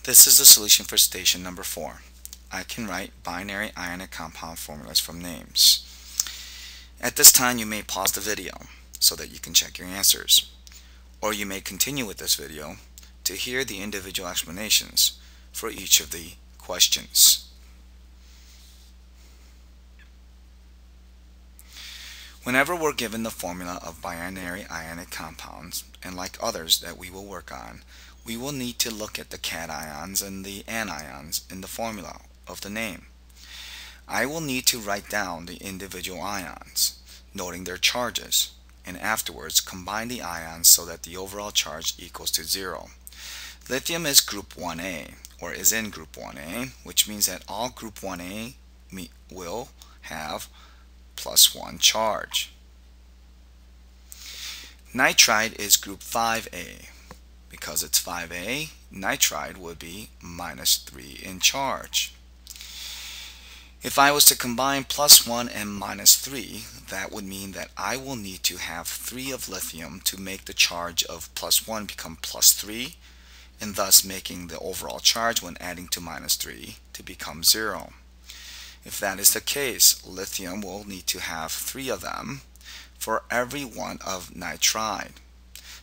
This is the solution for station number 4. I can write binary ionic compound formulas from names. At this time, you may pause the video so that you can check your answers, or you may continue with this video to hear the individual explanations for each of the questions. Whenever we're given the formula of binary ionic compounds, and like others that we will work on, we will need to look at the cations and the anions in the formula of the name. I will need to write down the individual ions, noting their charges, and afterwards combine the ions so that the overall charge equals to 0. Lithium is group 1A, or is in group 1A, which means that all group 1A will have +1 charge. Nitride is group 5A. Because it's 5A, nitride would be -3 in charge. If I was to combine +1 and -3, that would mean that I will need to have 3 of lithium to make the charge of +1 become +3, and thus making the overall charge when adding to -3 to become 0. If that is the case, lithium will need to have 3 of them for every one of nitride.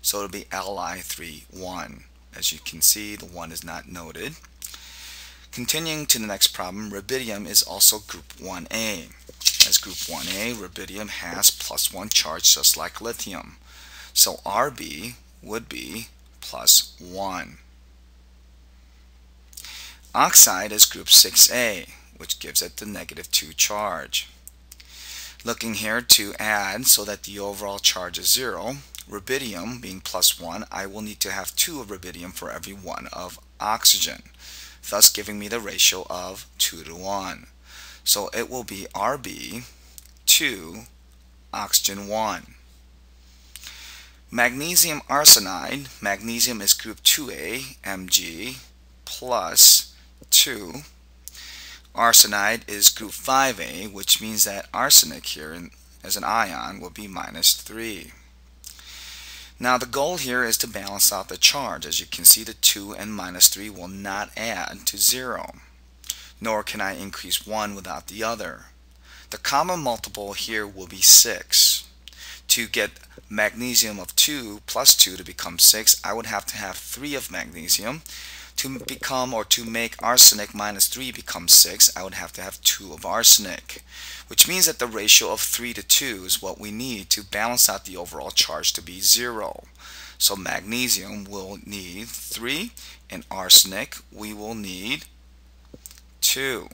So it'll be Li3,1. As you can see, the 1 is not noted. Continuing to the next problem, rubidium is also group 1A. As group 1A, rubidium has +1 charge just like lithium. So Rb would be +1. Oxide is group 6A, which gives it the -2 charge. Looking here to add so that the overall charge is 0, rubidium being +1, I will need to have 2 of rubidium for every 1 of oxygen, thus giving me the ratio of 2:1. So it will be Rb 2, oxygen 1. Magnesium arsenide, magnesium is group 2A, Mg plus 2. Arsenide is group 5A, which means that arsenic here as an ion will be -3. Now the goal here is to balance out the charge. As you can see, the 2 and -3 will not add to 0, nor can I increase one without the other. The common multiple here will be 6. To get magnesium of 2 plus 2 to become 6, I would have to have 3 of magnesium. To become or to make arsenic -3 become 6, I would have to have 2 of arsenic, which means that the ratio of 3 to 2 is what we need to balance out the overall charge to be 0. So magnesium will need 3, and arsenic we will need 2.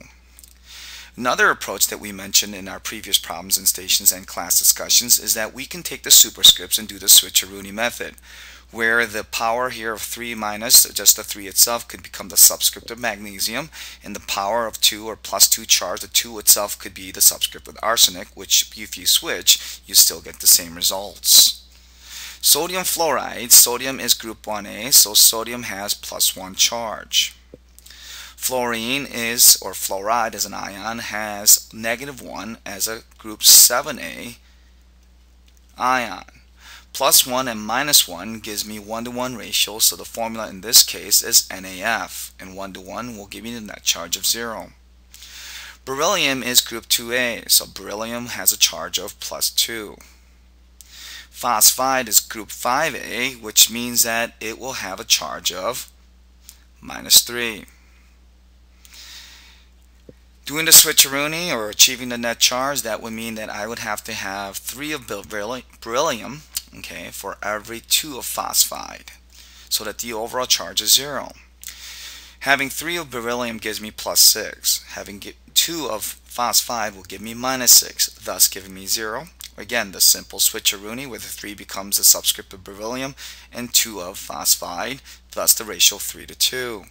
Another approach that we mentioned in our previous problems and stations and class discussions is that we can take the superscripts and do the switcheroonie method, where the power here of 3 minus just the 3 itself could become the subscript of magnesium, and the power of 2 or +2 charge, the 2 itself could be the subscript of arsenic, which if you switch, you still get the same results. Sodium fluoride, sodium is group 1A, so sodium has +1 charge. Fluorine is, or fluoride as an ion, has -1 as a group 7A ion. +1 and -1 gives me 1:1 ratio, so the formula in this case is NaF, and 1:1 will give me the net charge of 0. Beryllium is group 2A, so beryllium has a charge of +2. Phosphide is group 5A, which means that it will have a charge of -3. Doing the switcheroonie or achieving the net charge, that would mean that I would have to have 3 of beryllium, okay, for every 2 of phosphide, so that the overall charge is 0. Having 3 of beryllium gives me +6. Having 2 of phosphide will give me -6, thus giving me 0. Again, the simple switcheroonie where the 3 becomes the subscript of beryllium and 2 of phosphide, thus the ratio 3 to 2.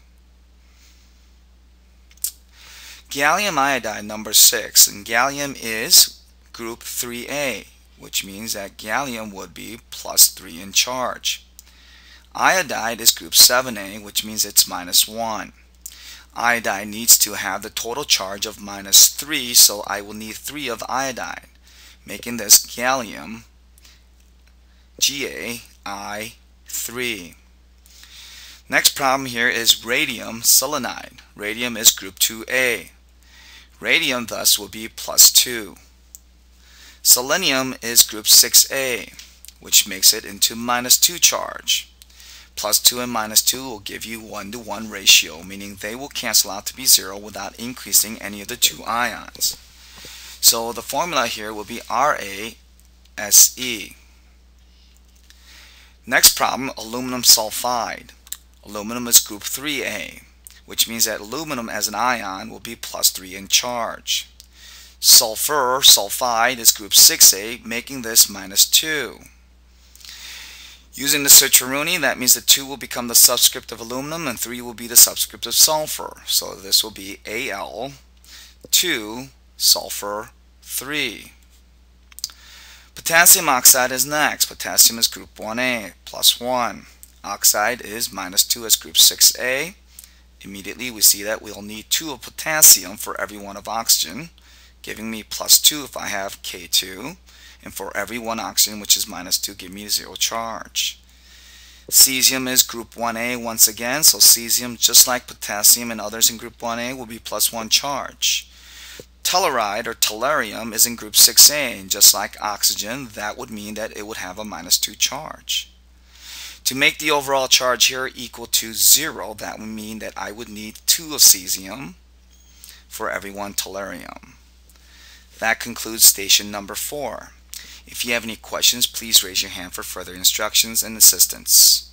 Gallium iodide number 6, and gallium is group 3A, which means that gallium would be +3 in charge. Iodide is group 7A, which means it's -1. Iodide needs to have the total charge of -3, so I will need 3 of iodide, making this gallium GaI3. Next problem here is radium selenide. Radium is group 2A. Radium thus will be +2. Selenium is group 6A, which makes it into -2 charge. +2 and -2 will give you 1-to-1 ratio, meaning they will cancel out to be 0 without increasing any of the two ions. So the formula here will be RaSe. Next problem, aluminum sulfide. Aluminum is group 3A, which means that aluminum as an ion will be +3 in charge. Sulfur sulfide is group 6A, making this -2. Using the Cicerone, that means that 2 will become the subscript of aluminum and 3 will be the subscript of sulfur. So this will be Al 2 sulfur 3. Potassium oxide is next. Potassium is group 1A, +1. Oxide is -2 as group 6A. Immediately we see that we'll need 2 of potassium for every 1 of oxygen, giving me +2 if I have K2. And for every 1 oxygen, which is -2, give me 0 charge. Cesium is group 1A once again, so cesium, just like potassium and others in group 1A, will be +1 charge. Telluride or tellurium is in group 6A, and just like oxygen, that would mean that it would have a -2 charge. To make the overall charge here equal to 0, that would mean that I would need 2 of cesium for every 1 tellurium. That concludes station number 4. If you have any questions, please raise your hand for further instructions and assistance.